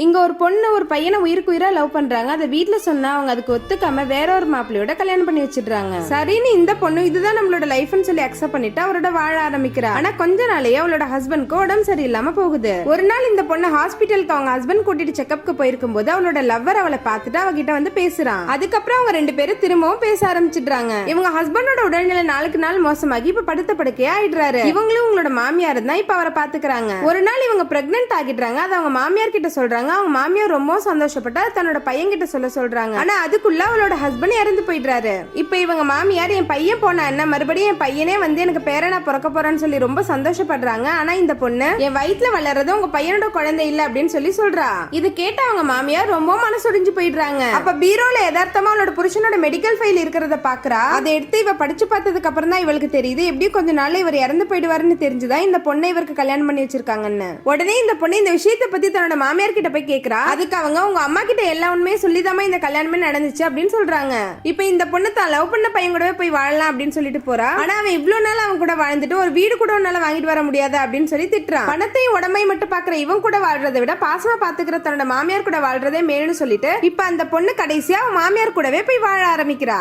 இங்க ஒரு பொண்ணு ஒரு பையனை உயிருக்கு உயிரா லவ் பண்றாங்க. அதை வீட்டுல சொன்னா அவங்க அதுக்கு ஒத்துக்காம வேற ஒரு மாப்பிள்ளையோட கல்யாணம் பண்ணி வச்சிடுறாங்க. சரின்னு இந்த பொண்ணு இதுதான் நம்மளோட லைஃப்னு சொல்லி அக்செப்ட் பண்ணிட்டு அவரோட வாழ ஆரம்பிக்கிறா. ஆனா கொஞ்ச நாளையே அவளோட ஹஸ்பண்ட்க்கு உடம்பு சரியில்லாம போகுது. ஒரு நாள் இந்த பொண்ணு ஹாஸ்பிட்டலுக்கு அவங்க ஹஸ்பண்ட் கூட்டிட்டு செக்அப்க்கு போயிருக்கும் போது அவளோட லவ்வர் அவளை பார்த்துட்டு அவகிட்ட வந்து பேசுறான். அதுக்கப்புறம் அவங்க ரெண்டு பேரும் திரும்பவும் பேச ஆரம்பிச்சிடுறாங்க. இவங்க ஹஸ்பண்டோட உடல்நிலை நாளுக்கு நாள் மோசமாகி இப்ப படுத்த படுக்கையா ஆயிடுறாரு. இவங்களும் உங்களோட மாமியார் தான் இப்ப அவரை பாத்துக்கிறாங்க. ஒரு நாள் இவங்க பிரெக்னன்ட் ஆகிடுறாங்க. அது அவங்க மாமியார் கிட்ட சொல்றாங்க. அவங்க மாமியார் ரொம்ப சந்தோஷப்பட்டு தன்னோட பையன் கிட்ட சொல்றாங்க. ஆனா அதுக்குள்ள அவளோட ஹஸ்பண்ட் இறந்து போயிடுறாரு. இப்ப இவங்க மாமியார் என் பையன் போனா என்ன, மறுபடியும் என் பையனே வந்து எனக்கு பேரனா பிறக்க போறான்னு சொல்லி ரொம்ப சந்தோஷப்படுறாங்க. ஆனா இந்த பொண்ணு என் வயிற்றுல வளர்றது உங்க பையனோட குழந்தை இல்ல அப்படின்னு சொல்லி சொல்றா. இது கேட்ட அவங்க மாமியார் ரொம்ப மனசுடைஞ்சு போயிடுறாங்க. அப்ப பீரோல யதார்த்தமா அவளோட புருஷனோட மெடிக்கல் ஃபைல் இருக்கிறத பாக்குறா. அதை எடுத்து இவ படிச்சு பார்த்ததுக்கு அப்புறம் தான் இவளுக்கு தெரியுது எப்படியும் கொஞ்ச நாள்ல இவர் இறந்து போயிடுவாருன்னு தெரிஞ்சுதான் இந்த பொண்ணை இவருக்கு கல்யாணம் பண்ணி வச்சிருக்காங்கன்னு. உடனே இந்த பொண்ணு இந்த விஷயத்தை பத்தி தன்னோட மாமியார் கிட்ட போய் கேக்குறா. அதுக்கு அவங்க உங்க அம்மா கிட்ட எல்லா உண்மையே சொல்லிதாமா இந்த கல்யாணமே நடந்துச்சு அப்படின்னு சொல்றாங்க. இப்ப இந்த பொண்ணு தான் லவ் பண்ண பையன் கூடவே போய் வாழலாம் அப்படின்னு சொல்லிட்டு போறா. ஆனா அவன் இவ்வளவு நாள் அவன் கூட வாழ்ந்துட்டு ஒரு வீடு கூட உன்னால வாங்கிட்டு வர முடியாது அப்படின்னு சொல்லி திட்டுறான். பணத்தையும் உடம்பையும் மட்டும் பாக்குற இவன் கூட வாழ்றதை விட பாசமா பாத்துக்கிற தன்னோட மாமியார் கூட வாழ்றதே மேலுன்னு சொல்லிட்டு இப்ப அந்த பொண்ணு கடைசியா அவன் மாமியார் கூடவே போய் வாழ ஆரம்பிக்கிறா.